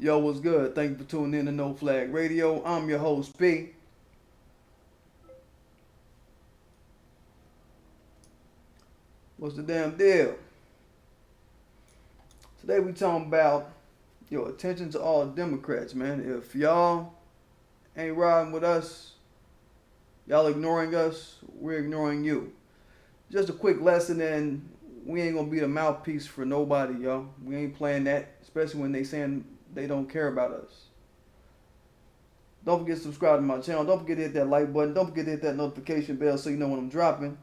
Yo, what's good? Thank you for tuning in to No Flag Radio. I'm your host, P. What's the damn deal? Today we talking about your attention to all Democrats, man. If y'all ain't riding with us, y'all ignoring us, we're ignoring you. Just a quick lesson, and we ain't gonna be the mouthpiece for nobody, y'all. We ain't playing that, especially when they saying they don't care about us. Don't forget to subscribe to my channel. Don't forget to hit that like button. Don't forget to hit that notification bell so you know when I'm dropping.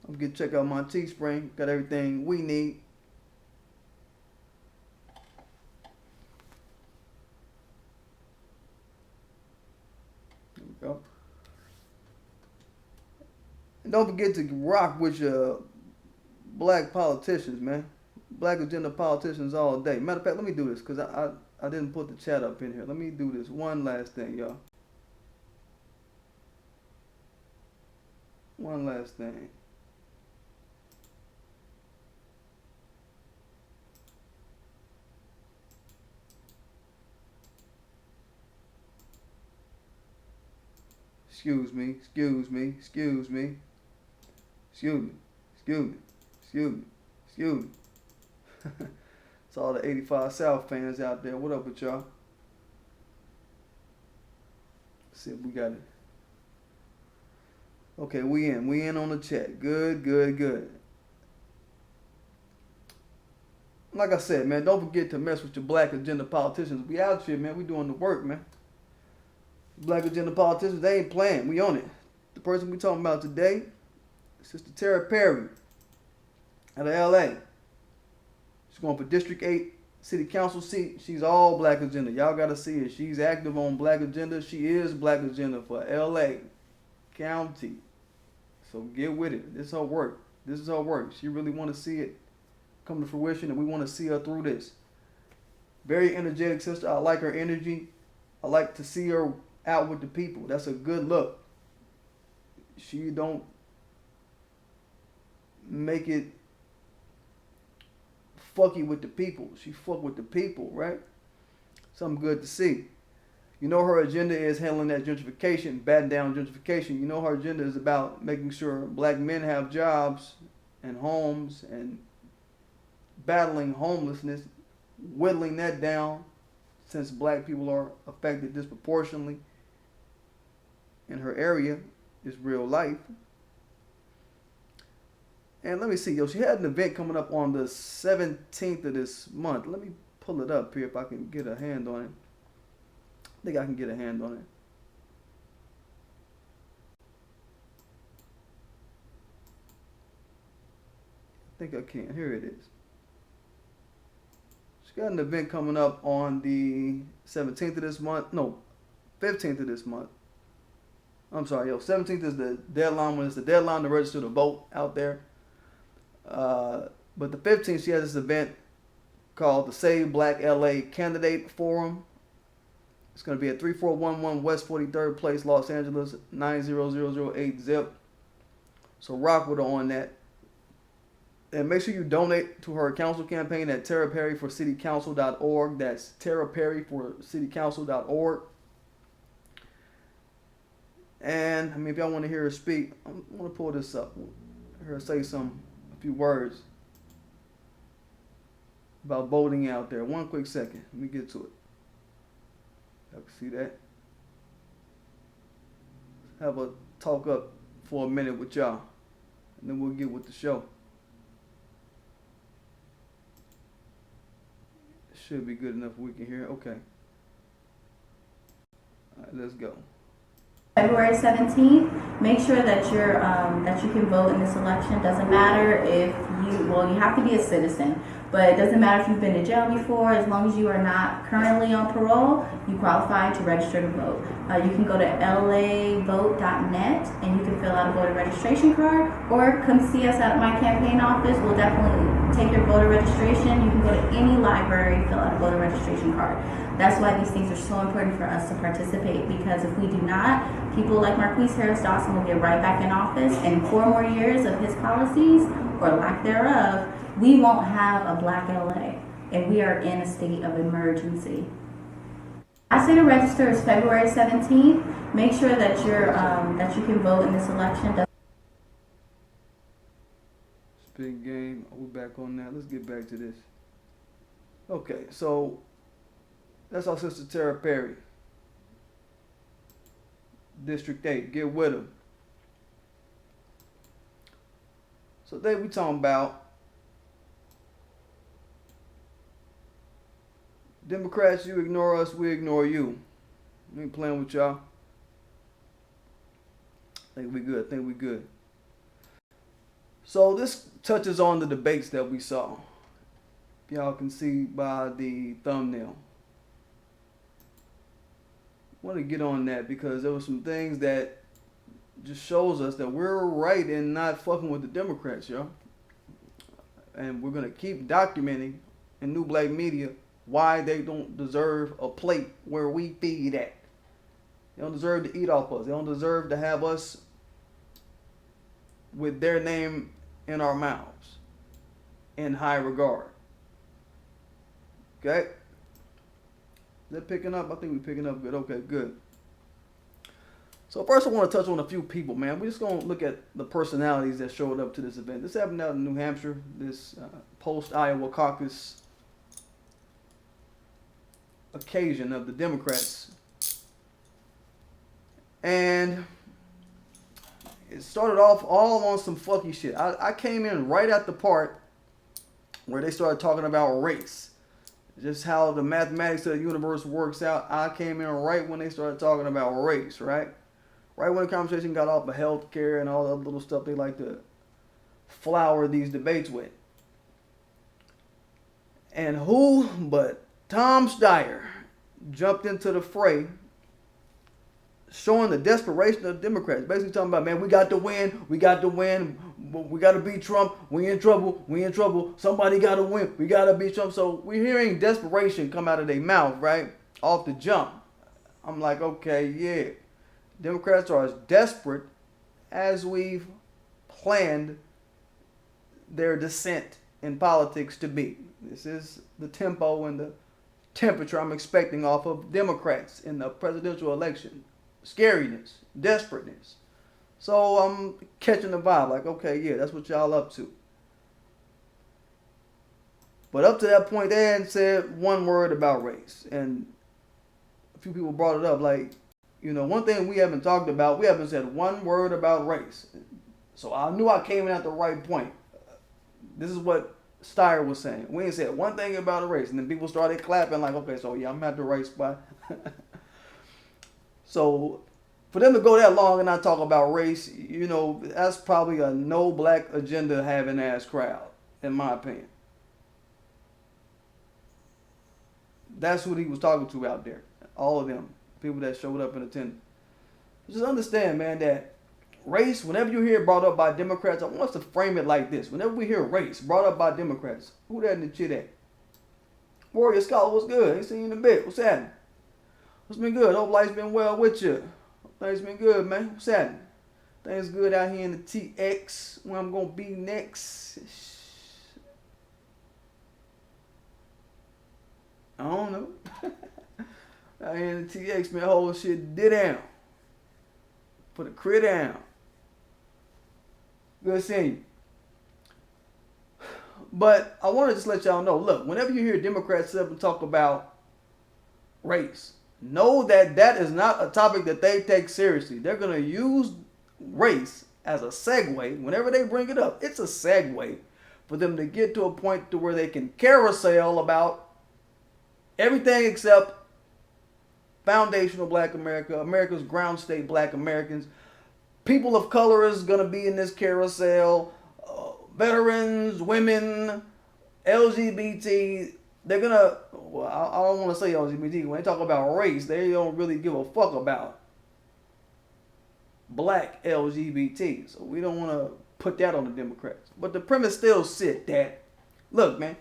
Don't forget to check out my Teespring. Got everything we need. There we go. And don't forget to rock with your black politicians, man. Black agenda politicians all day. Matter of fact, let me do this because I didn't put the chat up in here. Let me do this one last thing, y'all. One last thing. Excuse me, excuse me, excuse me, excuse me, excuse me, excuse me, excuse me. It's all the 85 South fans out there. What up with y'all? Let's see if we got it. Okay, we in on the chat. Good, good, good. Like I said, man, don't forget to mess with your black agenda politicians. We out here, man. We doing the work, man. Black agenda politicians, they ain't playing. We on it. The person we talking about today, Sister Tara Perry out of LA. She's going for District 8 City Council seat. She's all black agenda. Y'all got to see it. She's active on black agenda. She is black agenda for LA County. So get with it. This is her work. This is her work. She really want to see it come to fruition, and we want to see her through this. Very energetic sister. I like her energy. I like to see her out with the people. That's a good look. She don't make it fucky with the people. She fuck with the people, right? Something good to see. You know her agenda is handling that gentrification, batting down gentrification. You know her agenda is about making sure black men have jobs and homes and battling homelessness, whittling that down since black people are affected disproportionately in her area. Is real life. And let me see, yo, she had an event coming up on the 17th of this month. Let me pull it up here if I can get a hand on it. I think I can get a hand on it. I think I can. Here it is. She got an event coming up on the 17th of this month. No, 15th of this month. I'm sorry, yo. 17th is the deadline. When it's the deadline to register to vote out there. But the 15th, she has this event called the Save Black LA Candidate Forum. It's going to be at 3411 West 43rd Place, Los Angeles, 90008 zip. So rock with her on that. And make sure you donate to her council campaign at taraperryforcitycouncil.org. That's taraperryforcitycouncil.org. And I mean, if y'all want to hear her speak, I want to pull this up. Her say a few words about voting out there. One quick second. Let me get to it. Y'all can see that. Have a talk up for a minute with y'all, and then we'll get with the show. Should be good enough we can hear. Okay. All right, let's go. February 17th, make sure that that you can vote in this election. Doesn't matter if you have to be a citizen, but it doesn't matter if you've been to jail before. As long as you are not currently on parole, you qualify to register to vote. You can go to lavote.net and you can fill out a voter registration card, or come see us at my campaign office. We'll definitely take your voter registration. You can go to any library, fill out a voter registration card. That's why these things are so important for us to participate, because if we do not, people like Marquise Harris Dawson will get right back in office, and 4 more years of his policies, or lack thereof, we won't have a black LA. and we are in a state of emergency. Last day to register is February 17th. Make sure that that you can vote in this election. Big game. We're back on that. Let's get back to this. Okay, so that's our sister Tara Perry. District 8. Get with them. So today we talking about Democrats, you ignore us, we ignore you. We ain't playing with y'all. Think we good. Think we good. So this touches on the debates that we saw. Y'all can see by the thumbnail. I want to get on that because there were some things that just shows us that we're right in not fucking with the Democrats, y'all. And we're going to keep documenting in New Black Media why they don't deserve a plate where we feed at. They don't deserve to eat off us. They don't deserve to have us with their name in our mouths in high regard. Okay? Is that picking up? I think we're picking up good. Okay, good. So first I want to touch on a few people, man. We're just going to look at the personalities that showed up to this event. This happened out in New Hampshire, this post-Iowa caucus occasion of the Democrats. And it started off all on some fucky shit. I came in right at the part where they started talking about race. Just how the mathematics of the universe works out. I came in right when they started talking about race, right? Right when the conversation got off of healthcare and all the little stuff they like to flower these debates with. And who but Tom Steyer jumped into the fray, showing the desperation of the Democrats. Basically talking about, man, we got to win. We got to win. We got to beat Trump. We in trouble. We in trouble. Somebody got to win. We got to beat Trump. So we're hearing desperation come out of their mouth, right? Off the jump. I'm like, okay, yeah. Democrats are as desperate as we've planned their descent in politics to be. This is the tempo and the temperature I'm expecting off of Democrats in the presidential election. Scariness, desperateness. So I'm catching the vibe, like, okay, yeah, that's what y'all up to. But up to that point, they hadn't said one word about race. And a few people brought it up, like, you know, one thing we haven't talked about, we haven't said one word about race. So I knew I came in at the right point. This is what Steyer was saying. We ain't said one thing about a race. And then people started clapping like, okay, so yeah, I'm at the right spot. So for them to go that long and not talk about race, you know, that's probably a no black agenda having ass crowd, in my opinion. That's what he was talking to out there. All of them. People that showed up in attendance. Just understand, man, that race, whenever you hear it brought up by Democrats, I want us to frame it like this. Whenever we hear race brought up by Democrats, who that in the chit at? Warrior Scholar, what's good? Ain't seen you in a bit. What's happening? What's been good? Hope life's been well with you. Things been good, man. What's happening? Things good out here in the TX. Where I'm going to be next. I don't know. Out here in the TX, man, whole shit did down. Put a crit down. Good seeing you. But I want to just let y'all know, look, whenever you hear Democrats sit up and talk about race, know that that is not a topic that they take seriously. They're going to use race as a segue. Whenever they bring it up, it's a segue for them to get to a point to where they can carousel about everything except foundational black America, America's ground state black Americans. People of color is going to be in this carousel. Veterans, women, LGBT. They're going to, well, I don't want to say LGBT. When they talk about race, they don't really give a fuck about black LGBT. So we don't want to put that on the Democrats. But the premise still sit that, look, man,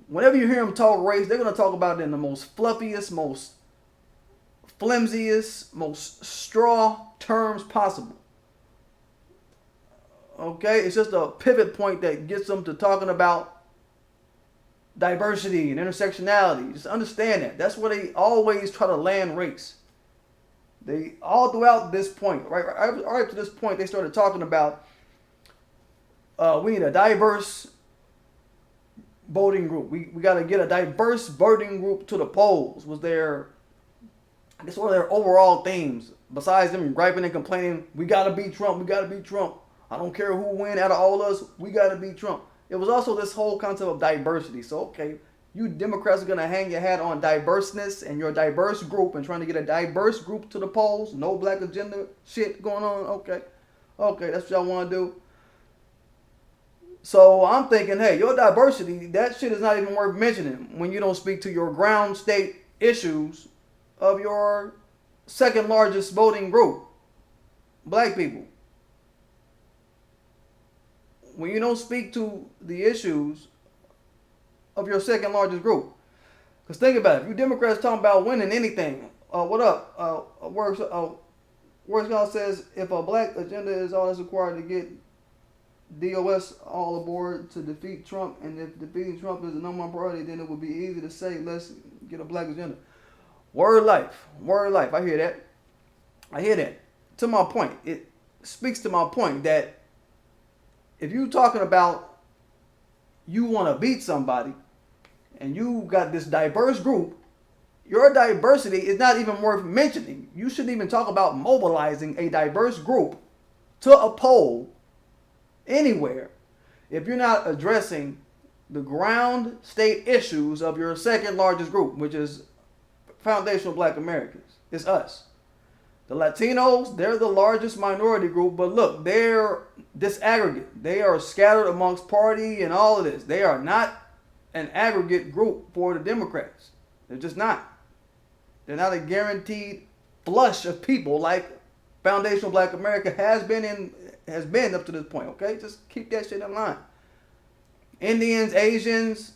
whenever you hear them talk race, they're going to talk about it in the most fluffiest, most flimsiest, most straw terms possible. Okay? It's just a pivot point that gets them to talking about diversity and intersectionality. Just understand that. That's where they always try to land race. They all throughout this point, right to this point, they started talking about we need a diverse voting group. We got to get a diverse voting group to the polls. Was their, I guess, one of their overall themes. Besides them griping and complaining, we got to beat Trump. We got to beat Trump. I don't care who win out of all of us. We got to beat Trump. It was also this whole concept of diversity. So, okay, you Democrats are going to hang your hat on diverseness and your diverse group and trying to get a diverse group to the polls. No black agenda shit going on. Okay, that's what y'all want to do. So I'm thinking, hey, your diversity, that shit is not even worth mentioning when you don't speak to your ground state issues of your second largest voting group, black people. When you don't speak to the issues of your second largest group. Because think about it, if you Democrats talking about winning anything, what up? Works God says, if a black agenda is all that's required to get DOS all aboard to defeat Trump, and if defeating Trump is the number one priority, then it would be easy to say, let's get a black agenda. Word life. I hear that. To my point, it speaks to my point that if you talking about you want to beat somebody and you got this diverse group, your diversity is not even worth mentioning. You shouldn't even talk about mobilizing a diverse group to a poll anywhere if you're not addressing the ground state issues of your second largest group, which is foundational black Americans. It's us. The Latinos, they're the largest minority group, but look, they're disaggregate. They are scattered amongst party and all of this. They are not an aggregate group for the Democrats. They're just not. They're not a guaranteed flush of people like foundational black America has been up to this point, okay? Just keep that shit in line. Indians, Asians,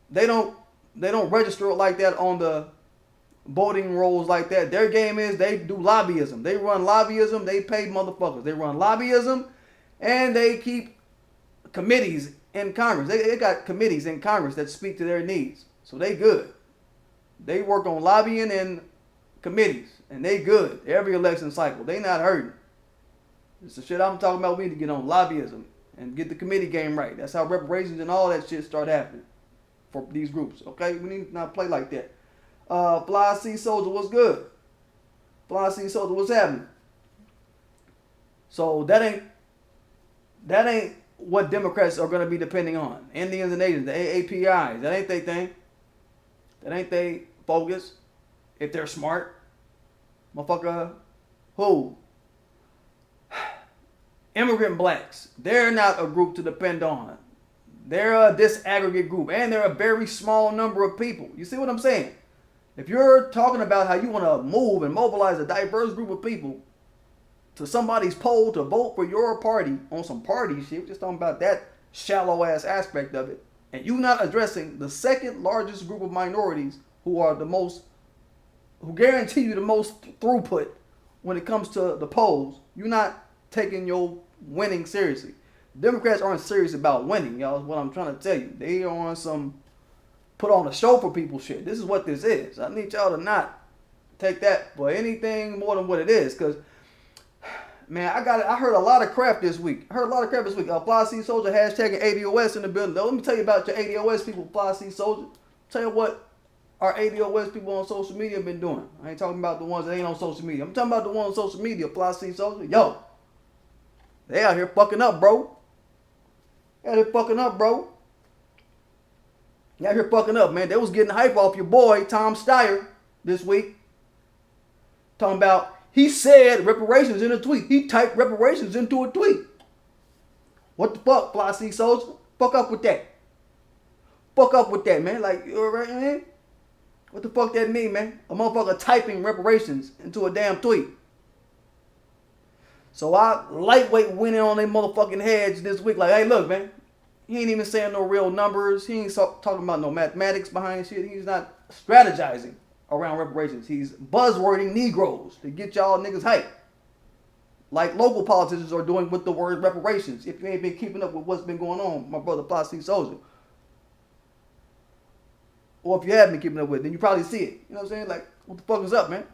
they don't register it like that on the voting rolls like that. Their game is they do lobbyism. They run lobbyism. They pay motherfuckers. They run lobbyism, and they keep committees in Congress. They got committees in Congress that speak to their needs. So they good. They work on lobbying and committees, and they good every election cycle. They not hurting. It's the shit I'm talking about. We need to get on lobbyism and get the committee game right. That's how reparations and all that shit start happening for these groups. Okay, we need to not play like that. Fly C Soldier, what's good? Fly C Soldier, what's happening? So that ain't what Democrats are going to be depending on. Indians and Asians, the AAPIs, that ain't their thing. That ain't their focus. If they're smart, motherfucker, who? Immigrant blacks, they're not a group to depend on. They're a disaggregate group, and they're a very small number of people. You see what I'm saying? If you're talking about how you want to move and mobilize a diverse group of people to somebody's poll to vote for your party on some party shit, we're just talking about that shallow ass aspect of it, and you not addressing the second largest group of minorities who guarantee you the most throughput when it comes to the polls, you're not taking your winning seriously. Democrats aren't serious about winning, y'all, is what I'm trying to tell you. They are on some put on a show for people shit. This is what this is. I need y'all to not take that for anything more than what it is. Because, man, I heard a lot of crap this week. Fly C Soldier hashtagging ADOS in the building. Now, let me tell you about your ADOS people, Fly C Soldier. Tell you what our ADOS people on social media have been doing. I ain't talking about the ones that ain't on social media. I'm talking about the ones on social media, Fly C Soldier. Yo, they out here fucking up, bro. Out here fucking up, man. They was getting hype off your boy, Tom Steyer, this week. Talking about, he said reparations in a tweet. He typed reparations into a tweet. What the fuck, Fly C Soldier? Fuck up with that, man. Like, you alright, man? What the fuck that mean, man? A motherfucker typing reparations into a damn tweet. So I lightweight went in on their motherfucking heads this week. Like, hey, look, man. He ain't even saying no real numbers. He ain't talking about no mathematics behind shit. He's not strategizing around reparations. He's buzzwording Negroes to get y'all niggas hype. like local politicians are doing with the word reparations. If you ain't been keeping up with what's been going on, my brother Plastic Soldier. Or if you have been keeping up with it, then you probably see it. You know what I'm saying? Like, what the fuck is up, man?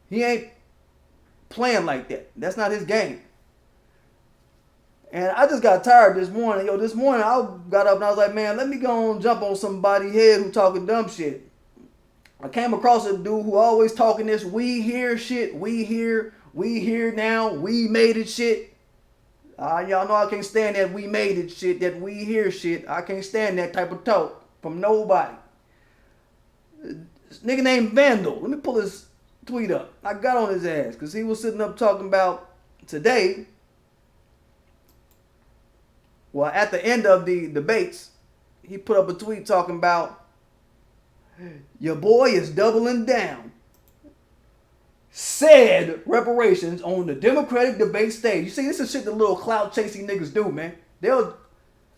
He ain't playing like that. That's not his game. And I just got tired this morning. This morning I got up and I was like, man, let me go and jump on somebody's head who talking dumb shit. I came across a dude who always talking this we here shit. We here now. We made it shit. Y'all know I can't stand that we made it shit, that we here shit. I can't stand that type of talk from nobody. This nigga named Vandal. Let me pull his tweet up. I got on his ass because he was sitting up talking about today. Well, at the end of the debates, he put up a tweet talking about your boy is doubling down. Said reparations on the Democratic debate stage. You see, this is shit the little clout chasing niggas do, man. They'll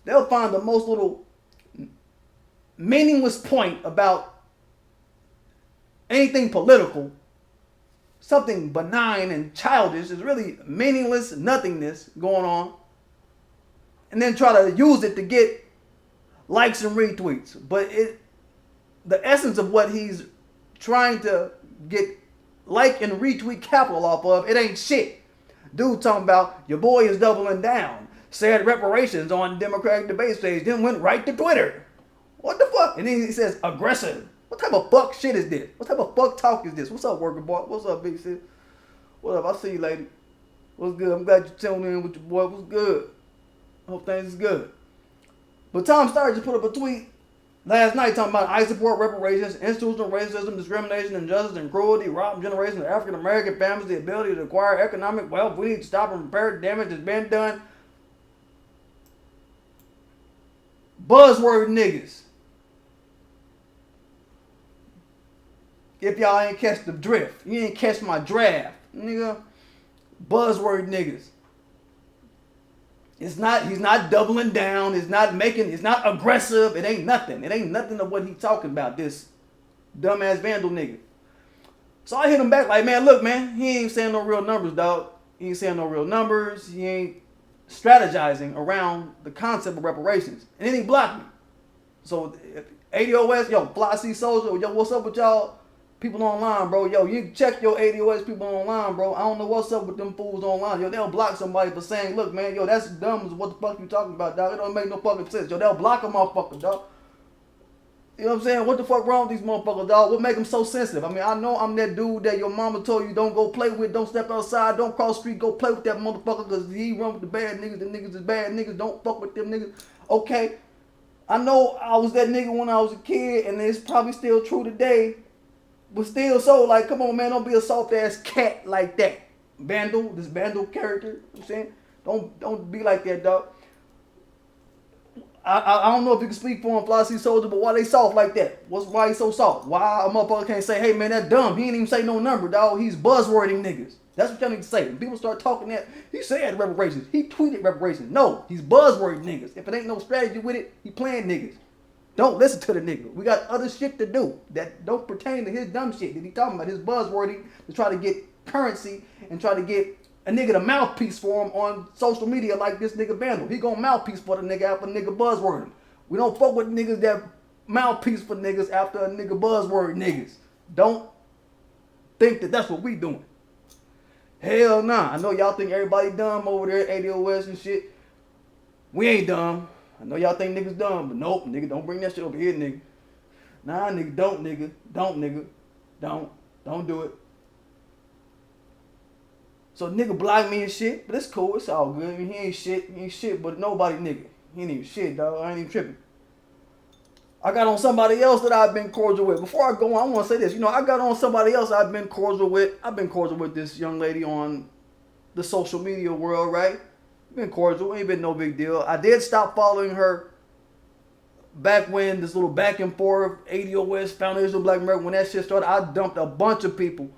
find the most little meaningless point about anything political, something benign and childish. Is really meaningless nothingness going on, and then try to use it to get likes and retweets. But the essence of what he's trying to get like and retweet capital off of, it ain't shit. Dude talking about your boy is doubling down, said reparations on Democratic debate stage, then went right to Twitter. What the fuck? And then he says aggressive. What type of fuck shit is this? What type of fuck talk is this? What's up, worker boy? What's up, big sis? What up? I see you, lady. What's good? I'm glad you tuned in with your boy. What's good? Hope things is good. But Tom Steyer just put up a tweet last night talking about I support reparations, institutional racism, discrimination, injustice, and cruelty, robbing generations of African American families the ability to acquire economic wealth. We need to stop and repair the damage that's been done. Buzzword niggas. If y'all ain't catch the drift, you ain't catch my draft, nigga. Buzzword niggas. He's not doubling down. It's not aggressive. It ain't nothing. It ain't nothing of what he talking about, this dumbass Vandal nigga. So I hit him back like, man, look, man, he ain't saying no real numbers, dog. He ain't saying no real numbers. He ain't strategizing around the concept of reparations. And then he blocked me. So ADOS, yo, Fly C Soldier, yo, what's up with y'all people online, bro? Yo, you check your ADOS people online, bro. I don't know what's up with them fools online. Yo, they'll block somebody for saying, look, man, yo, that's dumb as what the fuck you talking about, dog. It don't make no fucking sense. Yo, they'll block a motherfucker, dog. You know what I'm saying? What the fuck wrong with these motherfuckers, dog? What make them so sensitive? I mean, I know I'm that dude that your mama told you don't go play with, don't step outside, don't cross the street, go play with that motherfucker because he run with the bad niggas. The niggas is bad niggas. Don't fuck with them niggas. Okay. I know I was that nigga when I was a kid, and it's probably still true today. But still, so, like, come on, man, don't be a soft-ass cat like that. Vandal, this Vandal character, you know what I'm saying? Don't be like that, dog. I don't know if you can speak for him, Fly C Soldier, but why they soft like that? Why he so soft? Why a motherfucker can't say, hey, man, that dumb. He ain't even say no number, dog. He's buzzwording niggas. That's what y'all need to say. When people start talking that, he said reparations. He tweeted reparations. No, he's buzzwording niggas. If it ain't no strategy with it, he playing niggas. Don't listen to the nigga. We got other shit to do that don't pertain to his dumb shit that he talking about. His buzzwording to try to get currency and try to get a nigga to mouthpiece for him on social media like this nigga Vandal. He gonna mouthpiece for the nigga after nigga buzzword him. We don't fuck with niggas that mouthpiece for niggas after a nigga buzzword niggas. Don't think that that's what we doing. Hell nah. I know y'all think everybody dumb over there at ADOS and shit. We ain't dumb. I know y'all think niggas dumb, but nope, nigga, don't bring that shit over here, nigga. Nah, nigga, don't, nigga. Don't, nigga. Don't do it. So nigga blocked me and shit, but it's cool, it's all good. I mean, he ain't shit, but nobody nigga. He ain't even shit, dog. I ain't even tripping. I got on somebody else that I've been cordial with. Before I go on, I want to say this. You know, I got on somebody else I've been cordial with. I've been cordial with this young lady on the social media world, right? Been cordial, ain't been no big deal. I did stop following her back when this little back and forth ADOS Foundation of Black America, when that shit started. I dumped a bunch of people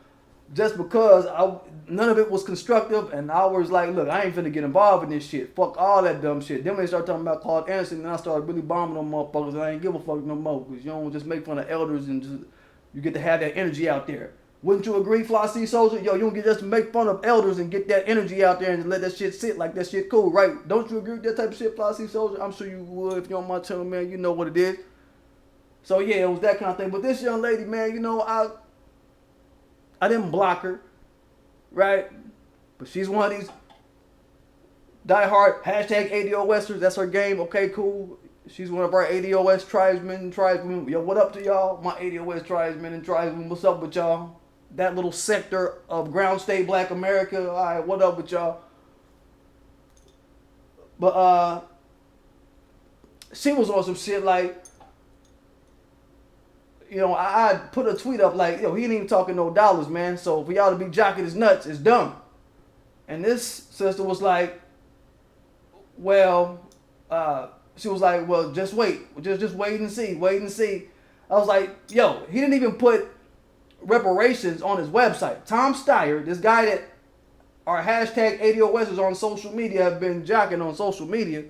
just because none of it was constructive, and I was like, look, I ain't finna get involved in this shit. Fuck all that dumb shit. Then when they started talking about Claude Anderson, then I started really bombing them motherfuckers, and I ain't give a fuck no more, because you don't just make fun of elders and just, you get to have that energy out there. Wouldn't you agree, Fly C Soldier? Yo, you don't get just to make fun of elders and get that energy out there and let that shit sit like that shit cool, right? Don't you agree with that type of shit, Fly C Soldier? I'm sure you would if you're on my channel, man. You know what it is. So yeah, it was that kind of thing. But this young lady, man, you know, I didn't block her, right? But she's one of these diehard hashtag ADOSers. That's her game. Okay, cool. She's one of our ADOS tribesmen. Yo, what up to y'all? My ADOS tribesmen and tribesmen. What's up with y'all? That little sector of ground state black America. All right, what up with y'all? But she was on some shit like, you know, I put a tweet up like, yo, he ain't even talking no dollars, man. So for y'all to be jocking his nuts is dumb. And this sister was like, well, she was like, well, just wait. Just wait and see. Wait and see. I was like, yo, he didn't even put reparations on his website. Tom Steyer, this guy that our hashtag ADOSers on social media have been jocking on social media.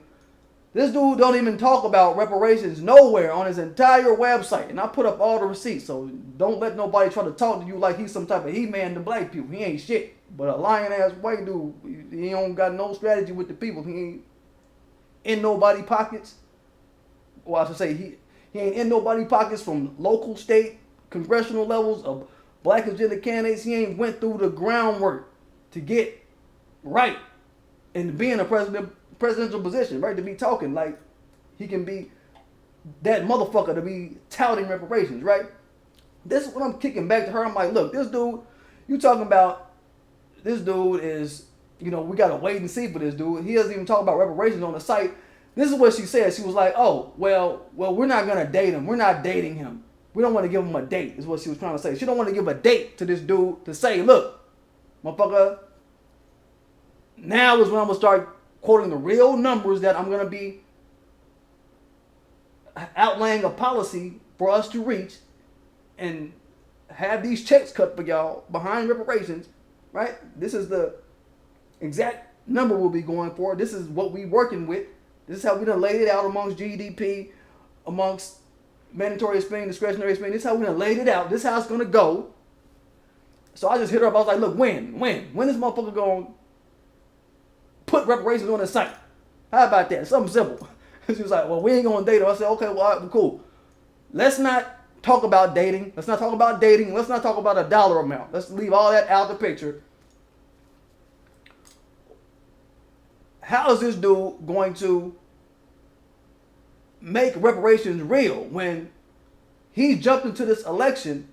This dude don't even talk about reparations nowhere on his entire website. And I put up all the receipts. So don't let nobody try to talk to you like he's some type of he-man to black people. He ain't shit. But a lying-ass white dude, he don't got no strategy with the people. He ain't in nobody pockets. Well, I should say he ain't in nobody pockets from local, state, congressional levels of black agenda candidates. He ain't went through the groundwork to get right and to be in a presidential position, right? To be talking like he can be that motherfucker, to be touting reparations, right? This is what I'm kicking back to her. I'm like, look, this dude, you talking about, this dude is, you know, we gotta wait and see for this dude. He doesn't even talk about reparations on the site. This is what she said. She was like, oh, well, we're not gonna date him. We're not dating him. We don't want to give him a date, is what she was trying to say. She don't want to give a date to this dude to say, look, motherfucker, now is when I'm gonna start quoting the real numbers that I'm gonna be outlaying a policy for us to reach and have these checks cut for y'all behind reparations, right? This is the exact number we'll be going for. This is what we working with. This is how we done laid it out amongst GDP, amongst mandatory spending, discretionary spending. This is how we done laid it out. This is how it's gonna go. So I just hit her up. I was like, look, when this motherfucker gonna put reparations on the site? How about that? Something simple. She was like, well, we ain't gonna date her. I said, okay, well, all right, cool. Let's not talk about dating. Let's not talk about dating. Let's not talk about a dollar amount. Let's leave all that out of the picture. How is this dude going to make reparations real when he jumped into this election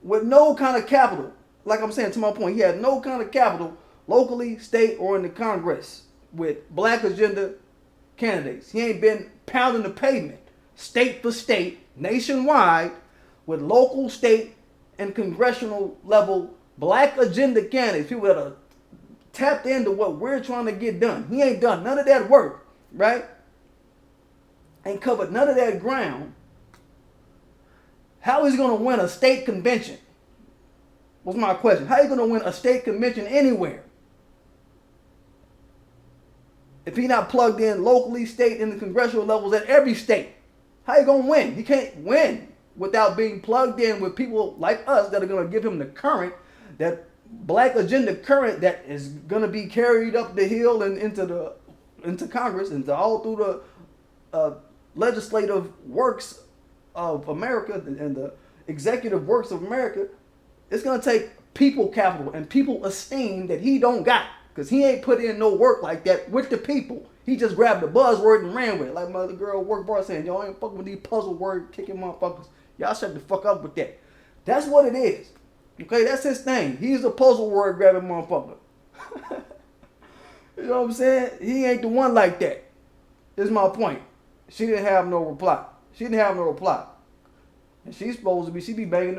with no kind of capital? Like I'm saying, to my point, he had no kind of capital locally, state, or in the Congress with black agenda candidates. He ain't been pounding the pavement state for state, nationwide, with local, state, and congressional level black agenda candidates. People that are tapped into what we're trying to get done. He ain't done none of that work, right? Ain't covered none of that ground. How is he going to win a state convention? Was my question. How are you going to win a state convention anywhere if he not plugged in locally, state, and the congressional levels at every state? How you going to win? He can't win without being plugged in with people like us that are going to give him the current, that black agenda current that is going to be carried up the hill and into Congress, into all through the legislative works of America and the executive works of America. It's going to take people capital and people esteem that he don't got, because he ain't put in no work like that with the people. He just grabbed the buzzword and ran with it. Like my other girl work bar saying, y'all ain't fucking with these puzzle word kicking motherfuckers. Y'all shut the fuck up with that. That's what it is. Okay, that's his thing. He's a puzzle word grabbing motherfucker. You know what I'm saying? He ain't the one like that. This is my point. She didn't have no reply. And she's supposed to be, she be banging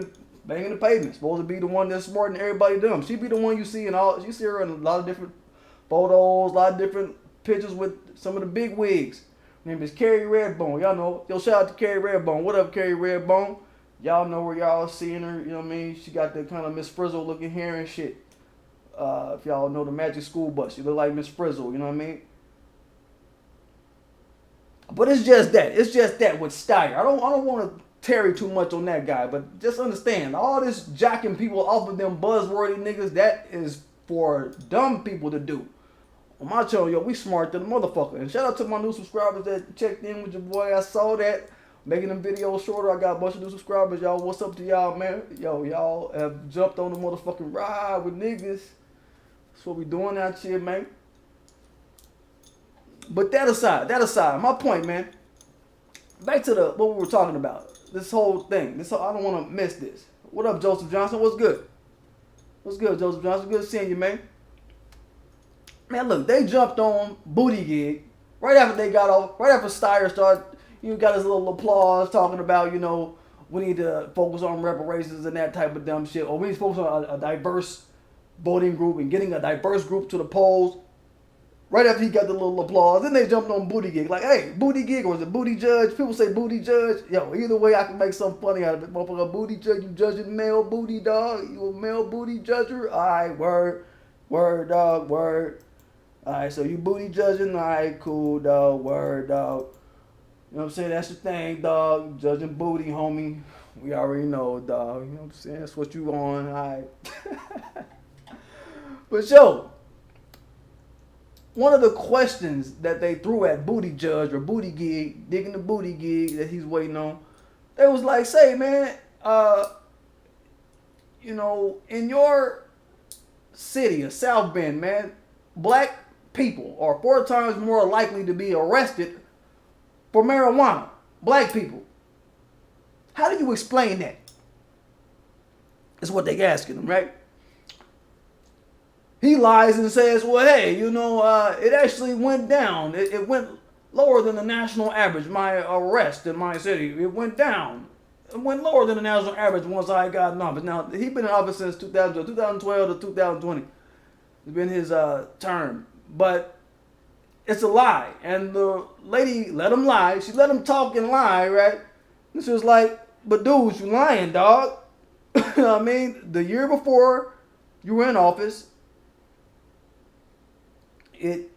the pavement. Supposed to be the one that's smarting everybody dumb. She be the one you see in all, you see her in a lot of different photos, a lot of different pictures with some of the big wigs. Her name is Carrie Redbone. Y'all know. Yo, shout out to Carrie Redbone. What up, Carrie Redbone? Y'all know where y'all seeing her. You know what I mean? She got the kind of Miss Frizzle looking hair and shit. If y'all know the Magic School Bus, she look like Miss Frizzle. You know what I mean? But it's just that. It's just that with Steyer. I don't want to tarry too much on that guy, but just understand, all this jacking people off of them buzzworthy niggas, that is for dumb people to do. On my channel, yo, we smart than a motherfucker. And shout out to my new subscribers that checked in with your boy. I saw that. Making them videos shorter. I got a bunch of new subscribers, y'all. What's up to y'all, man? Yo, y'all have jumped on the motherfucking ride with niggas. That's what we doing out here, man. But that aside, my point, man. Back to what we were talking about. This whole thing. I don't want to miss this. What up, Joseph Johnson? What's good? What's good, Joseph Johnson? Good seeing you, man. Man, look, they jumped on Booty Gig right after they got off, right after Steyer started, got his little applause talking about, we need to focus on reparations and that type of dumb shit, or we need to focus on a diverse voting group and getting a diverse group to the polls. Right after he got the little applause, then they jumped on Booty Gig. Like, hey, Booty Gig, or is it Booty Judge? People say Booty Judge. Yo, either way, I can make something funny out of it. Motherfucker, Booty Judge, you judging male booty, dog? You a male booty judger? All right, word, dog, word. All right, so you booty judging? All right, cool, dog, word, dog. You know what I'm saying? That's the thing, dog. Judging booty, homie. We already know, dog. You know what I'm saying? That's what you on, all right. But, yo, one of the questions that they threw at Booty Judge or Booty Gig, digging the Booty Gig that he's waiting on, they was like, say, man, in your city of South Bend, man, black people are 4 times more likely to be arrested for marijuana. Black people. How do you explain that? That's what they asking him, right? He lies and says, well, hey, it actually went down. It went lower than the national average. My arrest in my city, it went down. It went lower than the national average once I got in office. Now, he's been in office since 2012 to 2020. It's been his term. But it's a lie. And the lady let him lie. She let him talk and lie, right? And she was like, but dude, you lying, dog. You know what I mean? The year before you were in office, it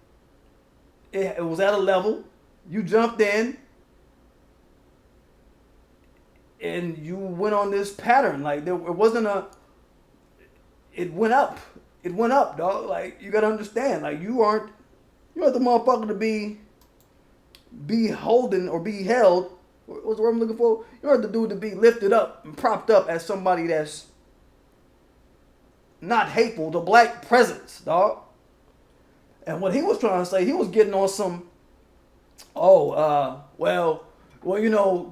was at a level. You jumped in and you went on this pattern. Like, it wasn't it went up. It went up, dog. Like, you gotta understand. Like, you aren't the motherfucker to be holding or be held. What's the word I'm looking for? You aren't the dude to be lifted up and propped up as somebody that's not hateful to black presence, dog. And what he was trying to say, he was getting on some,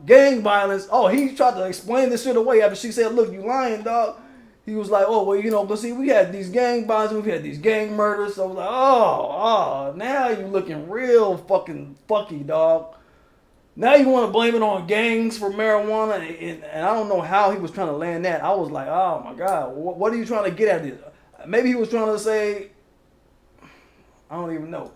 gang violence. Oh, he tried to explain this shit away after she said, look, you lying, dog. He was like, but see, we had these gang violence, we had these gang murders. So I was like, now you looking real fucking fucky, dog. Now you want to blame it on gangs for marijuana, and I don't know how he was trying to land that. I was like, oh my God, what are you trying to get at this? Maybe he was trying to say, I don't even know.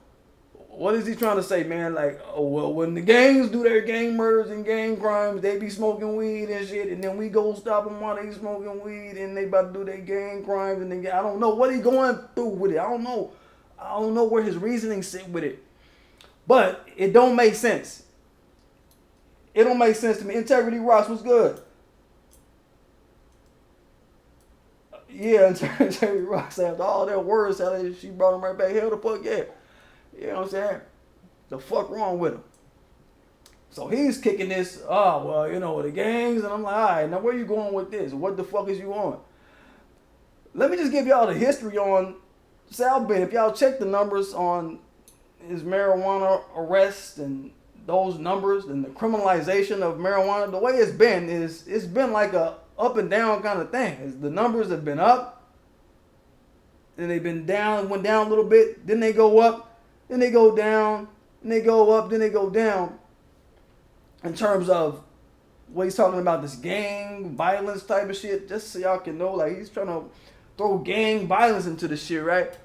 What is he trying to say, man? Like, when the gangs do their gang murders and gang crimes, they be smoking weed and shit, and then we go stop them while they smoking weed, and they about to do their gang crimes, and I don't know what he going through with it. I don't know where his reasoning sit with it. But it don't make sense. It don't make sense to me. Integrity Rocks was good. Yeah, Integrity Rocks, after all their words, she brought him right back. Hell the fuck yeah. You know what I'm saying? The fuck wrong with him? So he's kicking this, the gangs, and I'm like, all right, now where you going with this? What the fuck is you on? Let me just give y'all the history on South Bend. If y'all check the numbers on his marijuana arrests and those numbers and the criminalization of marijuana, the way it's been is it's been like a up and down kind of thing. The numbers have been up, then they've been down, went down a little bit, then they go up, then they go down, then they go up, then they go down. In terms of what he's talking about, this gang violence type of shit, just so y'all can know, like, he's trying to throw gang violence into the shit, right?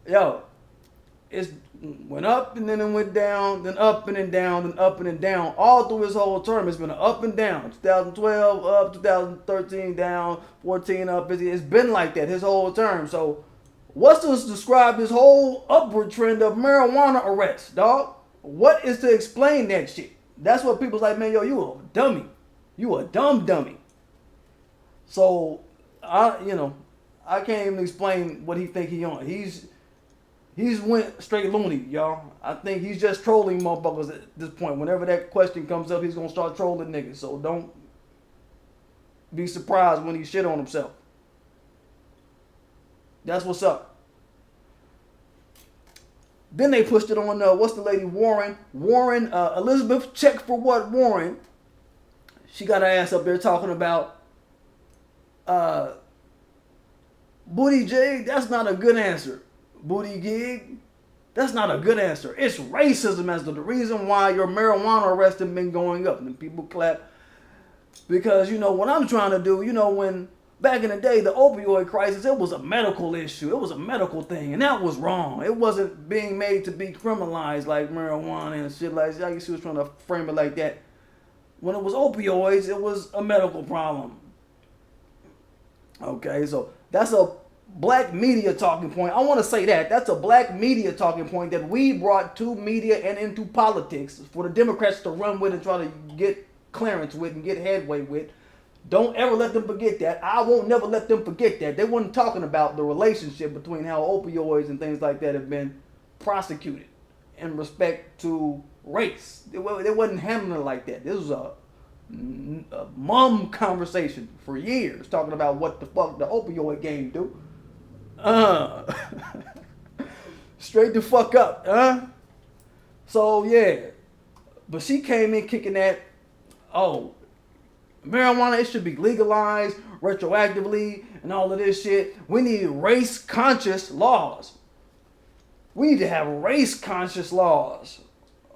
Yo, it went up and then it went down, then up and then down, then up and then down. All through his whole term, it's been an up and down. 2012 up, 2013 down, 14 up. It's been like that his whole term. So what's to describe this whole upward trend of marijuana arrests, dog? What is to explain that shit? That's what people's like, man, yo, you a dummy. You a dumb dummy. So I can't even explain what he think he on. He's went straight loony, y'all. I think he's just trolling motherfuckers at this point. Whenever that question comes up, he's gonna start trolling niggas. So don't be surprised when he shit on himself. That's what's up. Then they pushed it on, what's the lady, Warren, Elizabeth, check for what, Warren. She got her ass up there talking about, Booty Jig, that's not a good answer. Booty Gig, that's not a good answer. It's racism as the reason why your marijuana arrests have been going up. And people clap because, what I'm trying to do, when back in the day, the opioid crisis, it was a medical issue. It was a medical thing, and that was wrong. It wasn't being made to be criminalized like marijuana and shit like that. I guess she was trying to frame it like that. When it was opioids, it was a medical problem. Okay, so that's a black media talking point. I want to say that. That's a black media talking point that we brought to media and into politics for the Democrats to run with and try to get clearance with and get headway with. Don't ever let them forget that. I won't never let them forget that. They weren't talking about the relationship between how opioids and things like that have been prosecuted in respect to race. They wasn't handling it like that. This was a mum conversation for years talking about what the fuck the opioid game do. Straight the fuck up, So yeah, but she came in kicking that, marijuana, it should be legalized retroactively and all of this shit. We need race conscious laws. We need to have race conscious laws.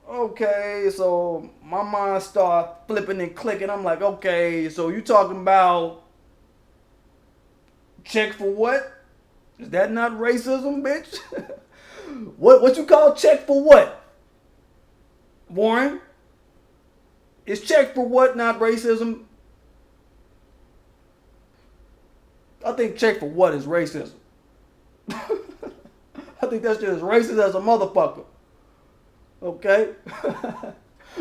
Okay, so my mind started flipping and clicking. I'm like, okay, so you talking about check for what? Is that not racism, bitch? What you call check for what? Warren? Is check for what not racism? I think check for what is racism. I think that's just as racist as a motherfucker. Okay?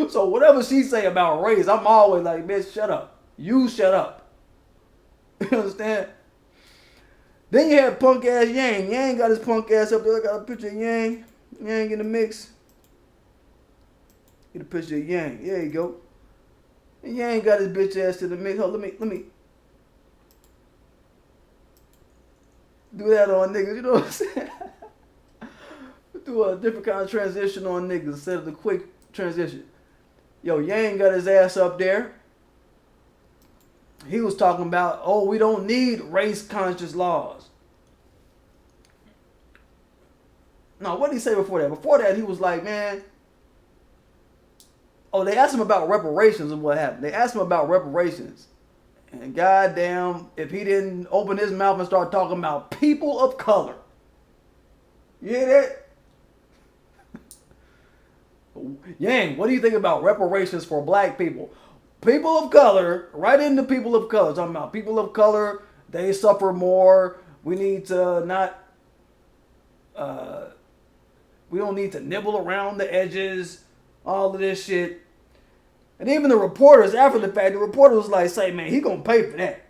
So whatever she say about race, I'm always like, bitch, shut up. You shut up. You understand? Then you had punk ass Yang. Yang got his punk ass up there. I got a picture of Yang. Yang in the mix. Get a picture of Yang. There you go. And Yang got his bitch ass to the mix. Hold, let me do that on niggas. You know what I'm saying? Do a different kind of transition on niggas instead of the quick transition. Yo, Yang got his ass up there. He was talking about, we don't need race-conscious laws. No, what did he say before that? Before that, he was like, man, they asked him about reparations and what happened. They asked him about reparations. And goddamn, if he didn't open his mouth and start talking about people of color. You hear that? Yang, what do you think about reparations for black people? People of color, right into people of color. Talking about people of color, they suffer more. We need to not, we don't need to nibble around the edges, all of this shit. And even the reporters, after the fact, the reporter was like, say, man, he gonna pay for that.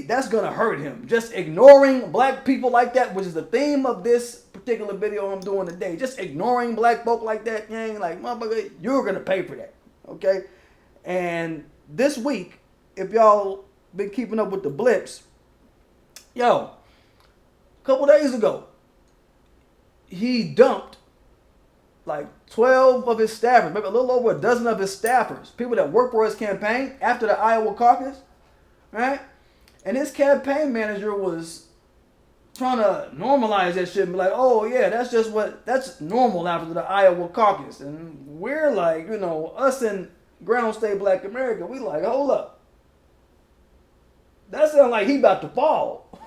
That's gonna hurt him. Just ignoring black people like that, which is the theme of this particular video I'm doing today. Just ignoring black folk like that, Yang, like, motherfucker, you're gonna pay for that, okay? And this week, if y'all been keeping up with the blips, a couple days ago, he dumped like 12 of his staffers, maybe a little over a dozen of his staffers, people that work for his campaign after the Iowa caucus, right? And his campaign manager was trying to normalize that shit and be like, oh yeah, that's normal after the Iowa caucus. And we're like, us in ground state black America, we like, hold up. That sounds like he about to fall.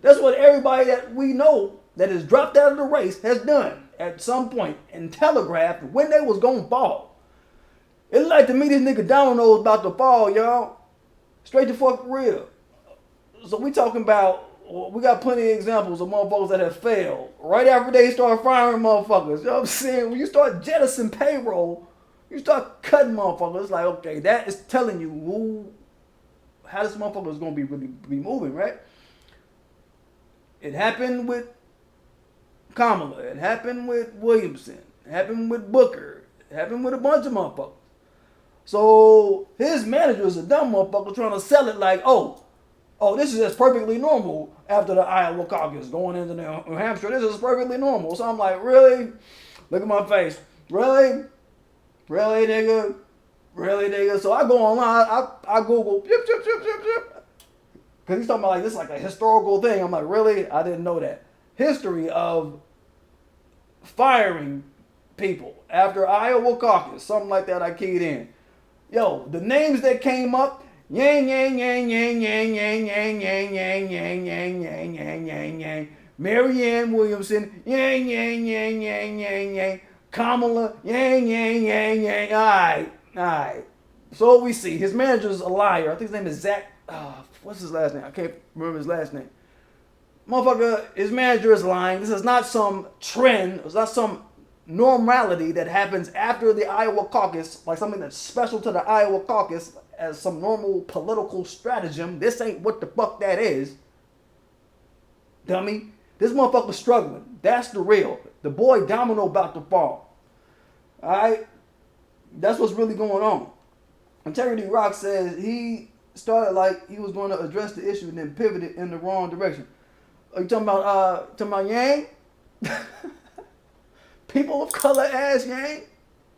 That's what everybody that we know that has dropped out of the race has done at some point and telegraphed when they was gonna fall. It looked like to me this nigga Domino's about to fall, y'all. Straight to fuck real. So we talking about, we got plenty of examples of motherfuckers that have failed right after they start firing motherfuckers. You know what I'm saying? When you start jettisoning payroll You start cutting motherfuckers. It's like, okay, that is telling you how this motherfucker is gonna be really be moving, right? It happened with Kamala. It happened with Williamson. It happened with Booker. It happened with a bunch of motherfuckers. So his manager is a dumb motherfucker trying to sell it like, oh, this is just perfectly normal after the Iowa caucus going into New Hampshire. This is perfectly normal. So I'm like, really? Look at my face. Really? Really, nigga? Really, nigga? So I go online. I Google. Because he's talking about like this like a historical thing. I'm like, really? I didn't know that. History of firing people after Iowa caucus. Something like that I keyed in. Yo, the names that came up, Yang, Yang, Yang, Yang, Yang, Yang, Yang, Yang, Yang, Yang, Yang, Yang, Yang, Yang, Yang, Marianne Williamson, Yang, Yang, Yang, Yang, Yang, Yang, Kamala, Yang, Yang, Yang, Yang. All right. So what we see, his manager's a liar. I think his name is Zach. What's his last name? I can't remember his last name. Motherfucker, his manager is lying. This is not some trend. It's not some normality that happens after the Iowa caucus, like something that's special to the Iowa caucus as some normal political stratagem. This ain't what the fuck that is. Dummy. This motherfucker's struggling. That's the real. The boy domino about to fall. Alright? That's what's really going on. Integrity Rock says he started like he was going to address the issue and then pivoted in the wrong direction. Are you talking about Yang? People of color ass Yang?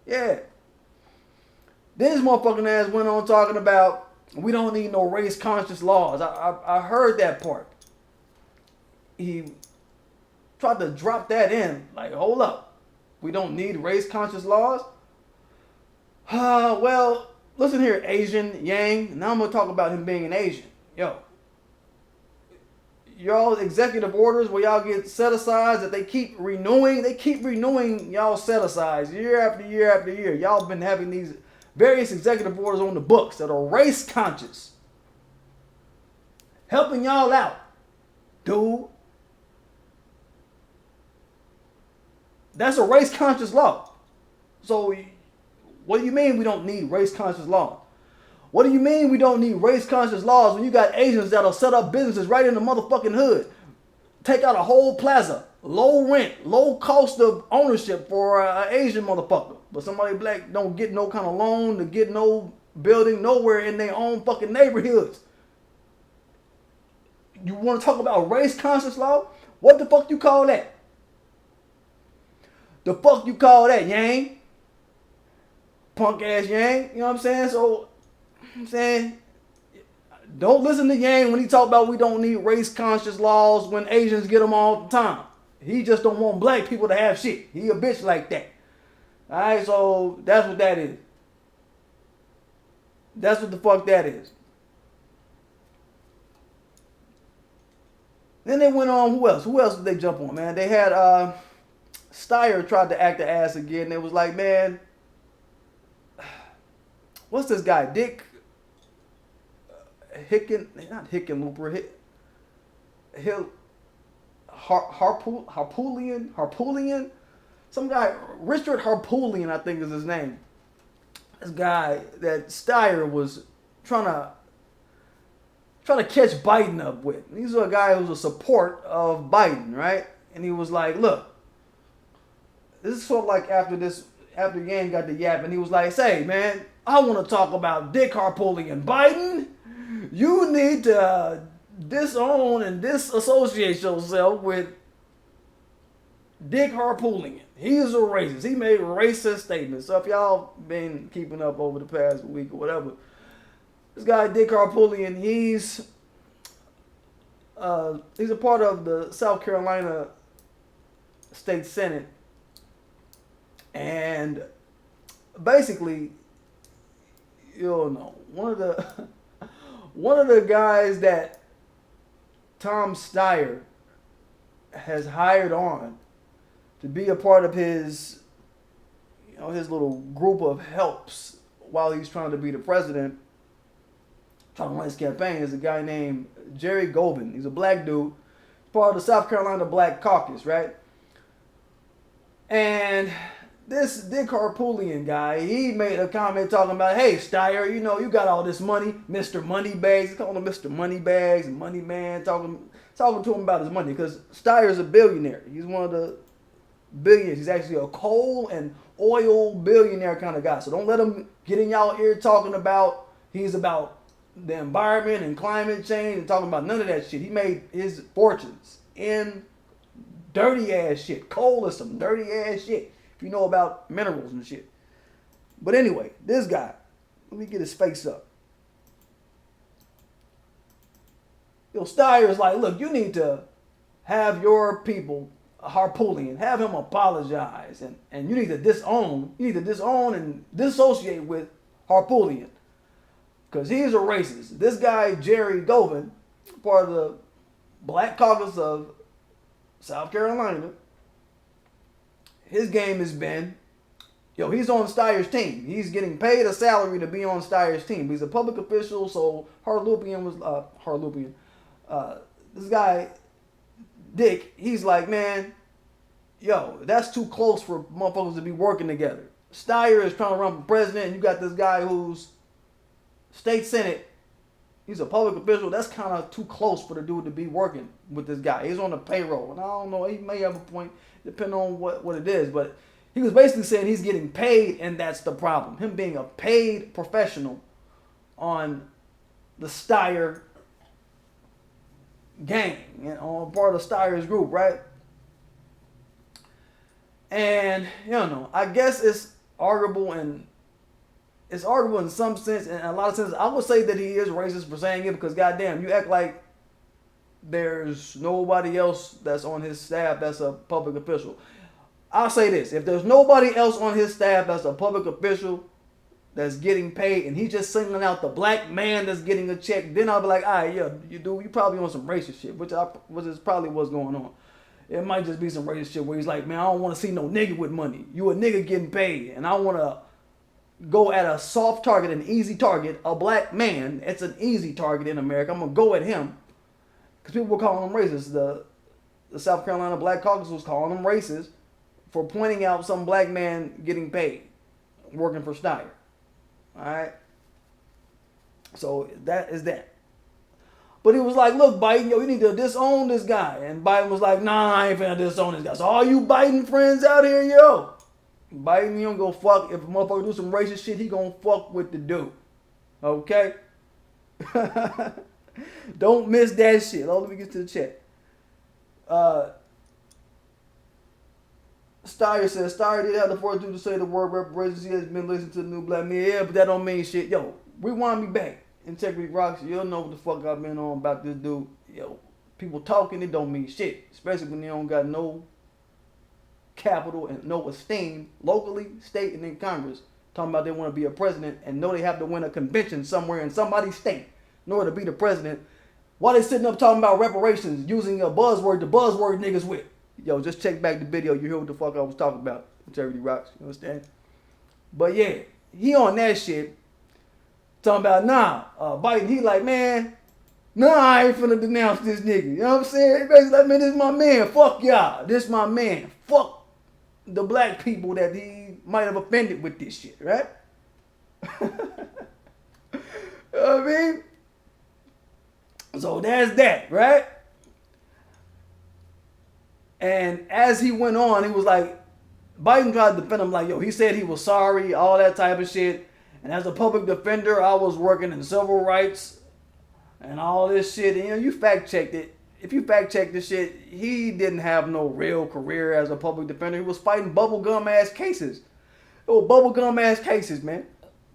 Yeah. Then his motherfucking ass went on talking about we don't need no race conscious laws. I heard that part. He tried to drop that in. Like, hold up. We don't need race conscious laws? Well, listen here, Asian Yang. Now I'm going to talk about him being an Asian. Yo. Y'all executive orders where y'all get set-asides that they keep renewing. They keep renewing y'all set-asides year after year after year. Y'all been having these various executive orders on the books that are race conscious. Helping y'all out. Dude. That's a race conscious law. So what do you mean we don't need race conscious law? What do you mean we don't need race conscious laws when you got Asians that'll set up businesses right in the motherfucking hood? Take out a whole plaza, low rent, low cost of ownership for an Asian motherfucker. But somebody black don't get no kind of loan to get no building nowhere in their own fucking neighborhoods. You want to talk about race conscious law? What the fuck you call that? The fuck you call that, Yang? Punk ass Yang, you know what I'm saying? So, I'm saying, don't listen to Yang when he talk about we don't need race conscious laws when Asians get them all the time. He just don't want black people to have shit. He a bitch like that. Alright, so that's what that is. That's what the fuck that is. Then they went on, who else? Who else did they jump on, man? They had Steyer tried to act the ass again. They was like, man, what's this guy? Dick Hickenlooper. Harpoolian? Some guy, Richard Harpoolian, I think is his name. This guy that Steyer was trying to catch Biden up with. He's a guy who's a support of Biden, right? And he was like, look, this is sort of like after Yang got the yap, and he was like, say, man, I want to talk about Dick Harpoolian. Biden, you need to disown and disassociate yourself with Dick Harpoolian. He is a racist. He made racist statements. So if y'all been keeping up over the past week or whatever, this guy Dick Harpoolian, he's a part of the South Carolina State Senate, and basically, you'll know one of the guys that Tom Steyer has hired on to be a part of his little group of helps while he's trying to be the president, trying to run his campaign, is a guy named Jerry Gobin. He's a black dude, part of the South Carolina Black Caucus, right? And this Dick Harpootlian guy, he made a comment talking about, hey, Steyer, you know, you got all this money, Mr. Moneybags. He's calling him Mr. Moneybags and Money Man, talking to him about his money, because Steyer's a billionaire. He's one of the billionaires. He's actually a coal and oil billionaire kind of guy. So don't let him get in y'all ear talking about he's about the environment and climate change and talking about none of that shit. He made his fortunes in dirty ass shit. Coal is some dirty ass shit, if you know about minerals and shit. But anyway, this guy, let me get his face up. Yo, Steyer's like, look, you need to have your people, Harpootlian, have him apologize, and you need to disown and dissociate with Harpootlian, because he's a racist. This guy, Jerry Govan, part of the Black Caucus of South Carolina, his game has been, he's on Steyer's team. He's getting paid a salary to be on Steyer's team. He's a public official, so this guy, Dick, he's like, man, that's too close for motherfuckers to be working together. Steyer is trying to run for president, and you got this guy who's state senate. He's a public official. That's kind of too close for the dude to be working with this guy. He's on the payroll, and I don't know, he may have a point, depending on what it is, but he was basically saying he's getting paid, and that's the problem. Him being a paid professional on the Steyer gang, and on part of Steyer's group, right? And I guess it's arguable in some sense, and in a lot of sense. I would say that he is racist for saying it, because goddamn, you act like there's nobody else that's on his staff that's a public official. I'll say this: if there's nobody else on his staff that's a public official that's getting paid, and he's just singling out the black man that's getting a check, then I'll be like, all right, you probably on some racist shit, which is probably what's going on. It might just be some racist shit where he's like, man, I don't want to see no nigga with money. You a nigga getting paid, and I want to go at a soft target, an easy target, a black man. It's an easy target in America. I'm going to go at him, because people were calling him racist. The South Carolina Black Caucus was calling him racist for pointing out some black man getting paid, working for Steyer. Alright? So that is that. But he was like, look, Biden, you need to disown this guy. And Biden was like, nah, I ain't finna disown this guy. So all you Biden friends out here, Biden, he don't go fuck. If a motherfucker do some racist shit, he gonna fuck with the dude. Okay? Don't miss that shit. Let me get to the chat. Steyer says, Steyer did have the fortitude to say the word reparations. He has been listening to the new black man. Yeah, but that don't mean shit. Rewind me back. Integrity Rocks, you'll know what the fuck I've been on about this dude. People talking, it don't mean shit. Especially when they don't got no capital and no esteem locally, state, and in Congress. Talking about they want to be a president and know they have to win a convention somewhere in somebody's state in order to be the president. While they sitting up talking about reparations, using a buzzword, the buzzword niggas with. Just check back the video. You hear what the fuck I was talking about. Integrity Rocks. You understand? But yeah, he on that shit. Talking about, Biden, he like, man, I ain't finna denounce this nigga. You know what I'm saying? He basically like, man, this is my man. Fuck y'all. This my man. Fuck the black people that he might have offended with this shit, right? You know what I mean? So there's that, right? And as he went on, he was like, Biden tried to defend him like, he said he was sorry, all that type of shit. And as a public defender, I was working in civil rights and all this shit. And you fact checked it. If you fact check this shit, he didn't have no real career as a public defender. He was fighting bubblegum ass cases. It was bubblegum ass cases, man.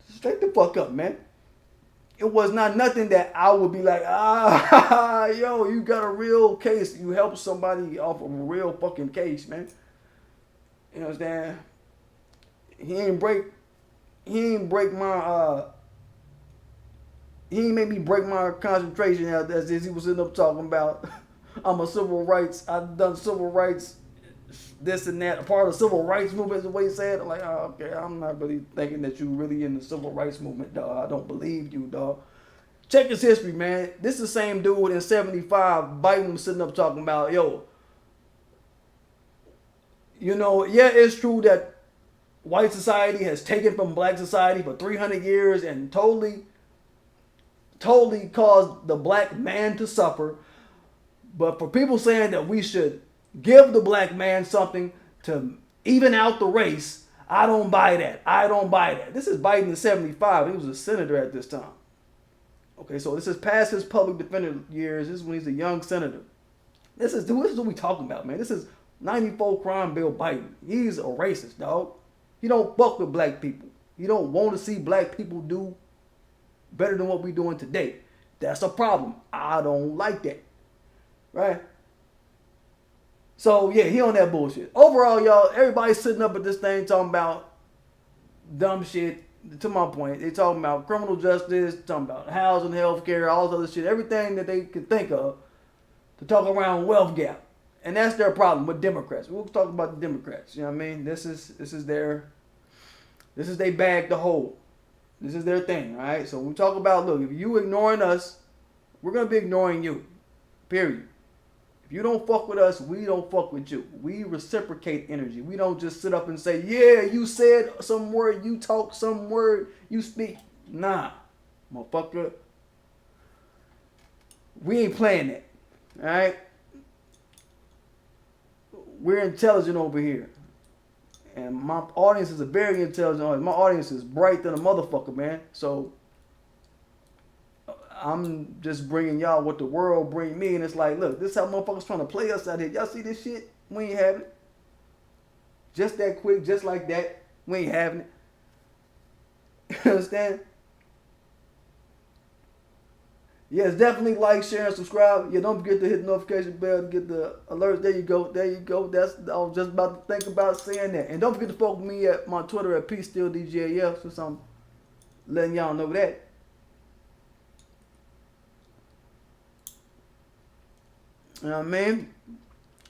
Straight the fuck up, man. It was not nothing that I would be like, you got a real case. You helped somebody off of a real fucking case, man. You know what I'm saying? He ain't made me break my concentration as he was sitting up talking about I'm a civil rights, I've done civil rights, this and that, a part of the civil rights movement is the way he said it. I'm like, okay, I'm not really thinking that you really in the civil rights movement, dog. I don't believe you, dog. Check his history, man. This is the same dude in 75, Biden was sitting up talking about, it's true that white society has taken from black society for 300 years and totally caused the black man to suffer. But for people saying that we should give the black man something to even out the race, I don't buy that. I don't buy that. This is Biden in 75. He was a senator at this time. Okay, so this is past his public defender years. This is when he's a young senator. This is what we talking about, man. This is 94 crime bill Biden. He's a racist, dog. He don't fuck with black people. He don't want to see black people do better than what we doing today. That's a problem. I don't like that. Right? So, yeah, he on that bullshit. Overall, y'all, everybody's sitting up at this thing talking about dumb shit. To my point, they talking about criminal justice, talking about housing, healthcare, all this other shit, everything that they can think of to talk around wealth gap. And that's their problem with Democrats. We'll talk about the Democrats. You know what I mean? This is their bag to hold. This is their thing, right? So we talk about, look, if you ignoring us, we're gonna be ignoring you. Period. If you don't fuck with us, we don't fuck with you. We reciprocate energy. We don't just sit up and say, yeah, you said some word, you talk some word, you speak. Nah, motherfucker. We ain't playing that. Alright? We're intelligent over here. And my audience is a very intelligent audience. My audience is bright than a motherfucker, man. So I'm just bringing y'all what the world bring me, and it's like, look, this is how motherfuckers trying to play us out here. Y'all see this shit? We ain't having it. Just that quick, just like that. We ain't having it. You understand? Yes, definitely like, share, and subscribe. Yeah, don't forget to hit the notification bell to get the alerts. There you go. There you go. I was just about to think about saying that. And don't forget to follow me at my Twitter at PStillDGAF, since I'm letting y'all know that. You know what I mean?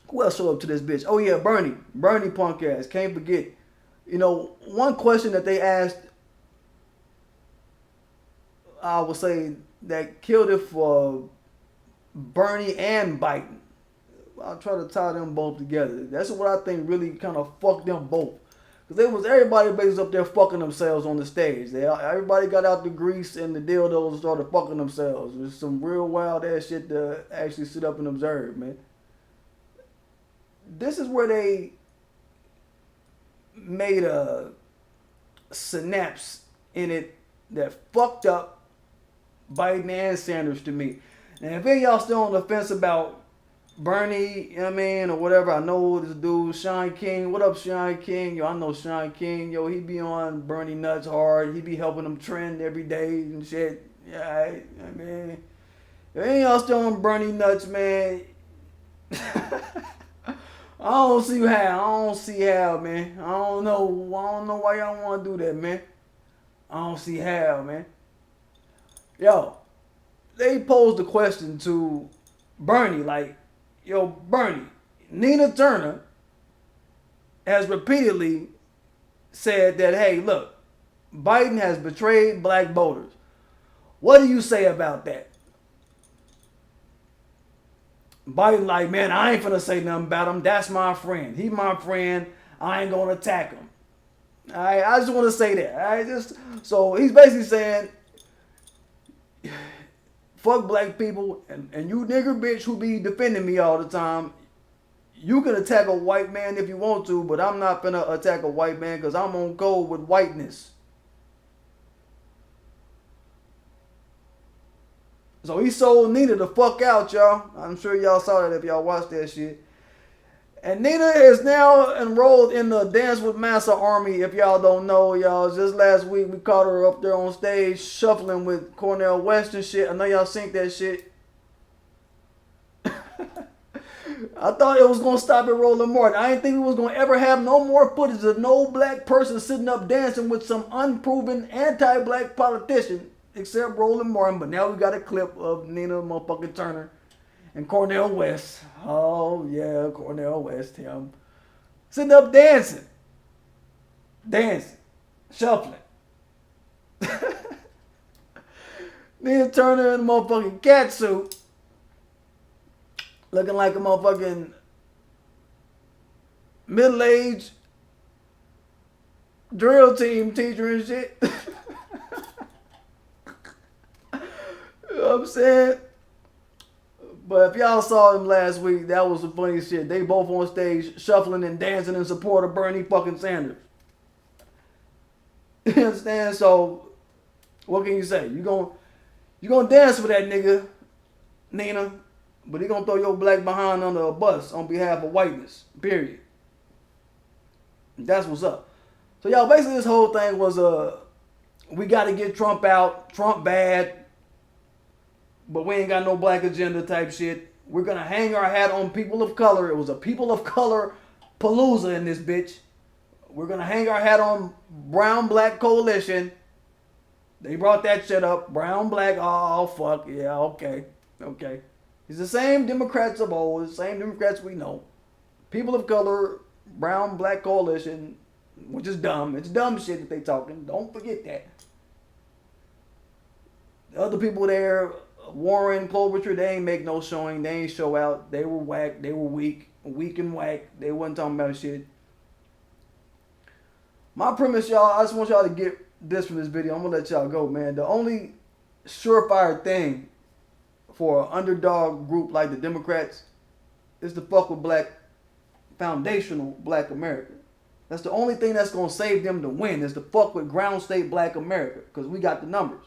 Who else showed up to this bitch? Oh yeah, Bernie punk ass. Can't forget. You know, one question that they asked, I would say, that killed it for Bernie and Biden. I'll try to tie them both together. That's what I think really kind of fucked them both. Because everybody basically up there fucking themselves on the stage. Everybody got out the grease and the dildos and started fucking themselves. There's some real wild ass shit to actually sit up and observe, man. This is where they made a synapse in it that fucked up Biden and Sanders to me. And if any of y'all still on the fence about Bernie, you know what I mean, or whatever, I know this dude, Sean King. What up, Sean King? Yo, I know Sean King. Yo, he be on Bernie nuts hard. He be helping them trend every day and shit. Yeah, I mean, if any of y'all still on Bernie nuts, man, I don't see how, man. I don't know why y'all want to do that, man. I don't see how, man. Yo, they posed the question to Bernie, like, yo, Bernie, Nina Turner has repeatedly said that, hey, look, Biden has betrayed black voters. What do you say about that? Biden like, man, I ain't finna say nothing about him. That's my friend. He my friend. I ain't gonna attack him. All right, I just want to say that. All right, so he's basically saying, fuck black people, and you nigger bitch who be defending me all the time, you can attack a white man if you want to, but I'm not finna attack a white man because I'm on code with whiteness. So he sold Nina the fuck out, y'all. I'm sure y'all saw that if y'all watched that shit. And Nina is now enrolled in the Dance with Massa Army. If y'all don't know, y'all, just last week we caught her up there on stage shuffling with Cornel West and shit. I know y'all seen that shit. I thought it was going to stop at Roland Martin. I didn't think we was going to ever have no more footage of no black person sitting up dancing with some unproven anti-black politician except Roland Martin. But now we got a clip of Nina motherfucking Turner and Cornel West. Oh, yeah, Cornel West, him. Sitting up dancing. Shuffling. Nina Turner in a motherfucking catsuit. Looking like a motherfucking middle-aged drill team teacher and shit. You know what I'm saying? But if y'all saw them last week, that was some funny shit. They both on stage shuffling and dancing in support of Bernie fucking Sanders. You understand? So, what can you say? You gonna dance with that nigga, Nina, but he gonna throw your black behind under a bus on behalf of whiteness. Period. That's what's up. So y'all, basically this whole thing was we got to get Trump out. Trump bad. But we ain't got no black agenda type shit. We're going to hang our hat on people of color. It was a people of color palooza in this bitch. We're going to hang our hat on brown-black coalition. They brought that shit up. Brown-black. Oh, fuck. Yeah, okay. Okay. It's the same Democrats of old. The same Democrats we know. People of color, brown-black coalition, which is dumb. It's dumb shit that they talking. Don't forget that. The other people there... Warren, Klobuchar, they ain't make no showing. They ain't show out. They were whack. They were weak and whack. They wasn't talking about shit. My premise, y'all, I just want y'all to get this from this video. I'm going to let y'all go, man. The only surefire thing for an underdog group like the Democrats is to fuck with black, foundational black America. That's the only thing that's going to save them to win is to fuck with ground state black America because we got the numbers.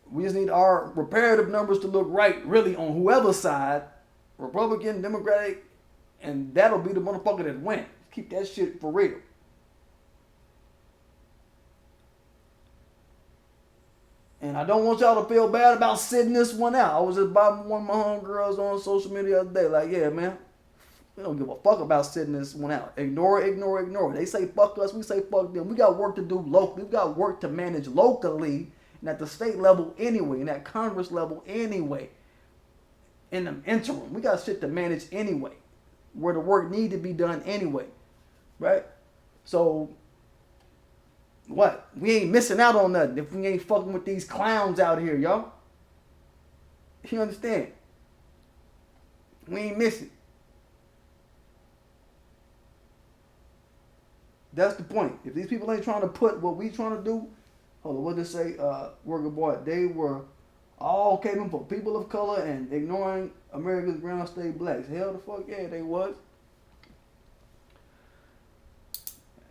We just need our reparative numbers to look right, really, on whoever's side, Republican, Democratic, and that'll be the motherfucker that wins. Keep that shit for real. And I don't want y'all to feel bad about sitting this one out. I was just by one of my homegirls on social media the other day, like, yeah, man, we don't give a fuck about sitting this one out. Ignore it, ignore it, ignore it. They say fuck us, we say fuck them. We got work to do locally. We got work to manage locally. And at the state level anyway, and at Congress level anyway, in the interim, we got shit to manage anyway, where the work need to be done anyway, right? So, what? We ain't missing out on nothing if we ain't fucking with these clowns out here, y'all. You understand? We ain't missing. That's the point. If these people ain't trying to put what we trying to do, hold on, what did it say? Worker boy, they were all caving for people of color and ignoring America's ground state blacks. Hell the fuck yeah, they was.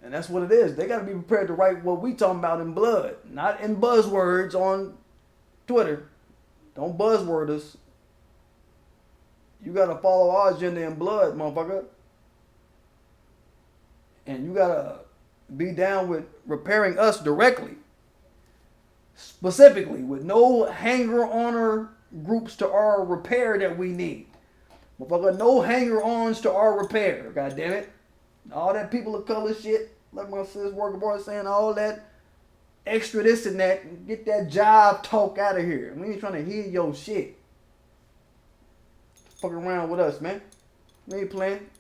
And that's what it is. They got to be prepared to write what we talking about in blood, not in buzzwords on Twitter. Don't buzzword us. You got to follow our agenda in blood, motherfucker. And you got to be down with repairing us directly. Specifically, with no hanger-oner groups to our repair that we need. Motherfucker, no hanger-ons to our repair, god damn it. All that people of color shit, like my sis worker boy saying, all that extra this and that, get that job talk out of here. We ain't trying to hear your shit. Fuck around with us, man. We ain't playing.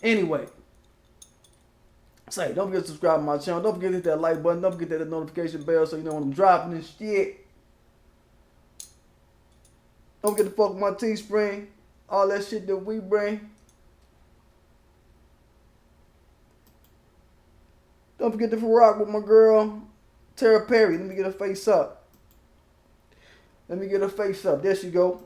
Anyway. Say, don't forget to subscribe to my channel. Don't forget to hit that like button. Don't forget that notification bell so you know when I'm dropping this shit. Don't forget to fuck with my Teespring. All that shit that we bring. Don't forget to rock with my girl, Tara Perry. Let me get her face up. Let me get her face up. There she go.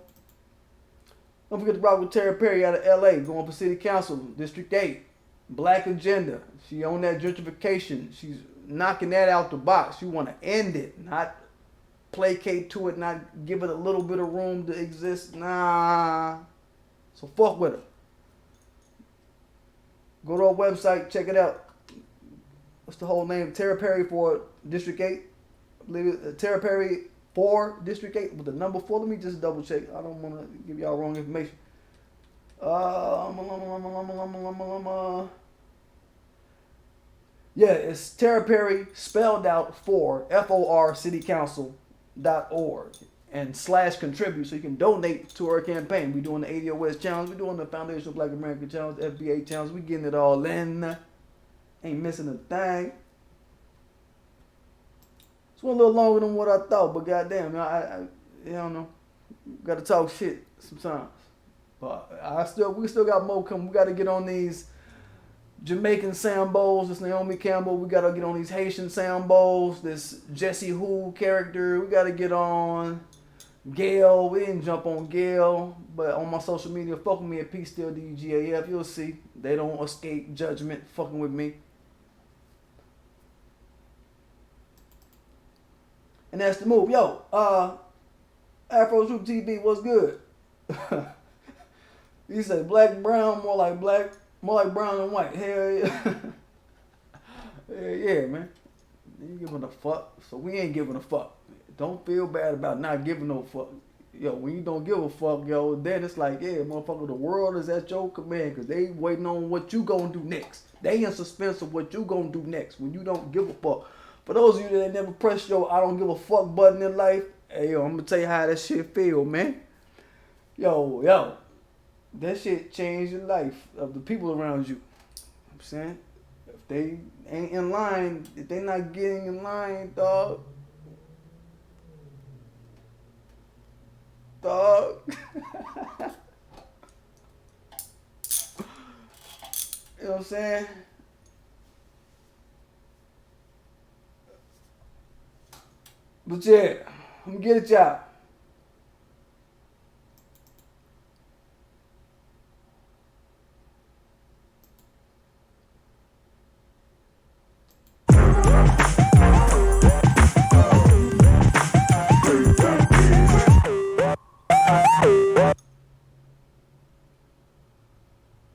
Don't forget to rock with Tara Perry out of LA. Going for City Council, District 8. Black agenda. She on that gentrification. She's knocking that out the box. She want to end it, not placate to it, not give it a little bit of room to exist. Nah. So fuck with her. Go to our website, check it out. What's the whole name? Tara Perry for District 8. I believe it's Tara Perry for District 8 with the number 4. Let me just double check. I don't want to give y'all wrong information. Yeah, it's Tara Perry spelled out for FOR citycouncil.org and /contribute so you can donate to our campaign. We're doing the ADOS challenge. We're doing the Foundation of Black American challenge, the FBA challenge. We're getting it all in. Ain't missing a thing. It's one a little longer than what I thought, but goddamn, I don't know. Got to talk shit sometimes. But we still got more coming. We got to get on these Jamaican sambos, this Naomi Campbell. We gotta get on these Haitian sambos. This Jesse Who character. We gotta get on Gail. We didn't jump on Gail, but on my social media, fuck with me at PDGAF. You'll see. They don't escape judgment fucking with me. And that's the move. Yo, Afro Troop TV, what's good? You say black, brown, more like brown and white. Hell yeah. Hell yeah, man. You giving a fuck, so we ain't giving a fuck. Don't feel bad about not giving no fuck. Yo, when you don't give a fuck, yo, then it's like, yeah, motherfucker, the world is at your command because they waiting on what you gonna do next. They in suspense of what you gonna do next when you don't give a fuck. For those of you that never pressed your I don't give a fuck button in life, hey, yo, I'm gonna tell you how that shit feel, man. Yo, that shit changed your life of the people around you. You know what I'm saying? If they ain't in line, if they not getting in line, dog. You know what I'm saying? But yeah, I'm gonna get it, y'all.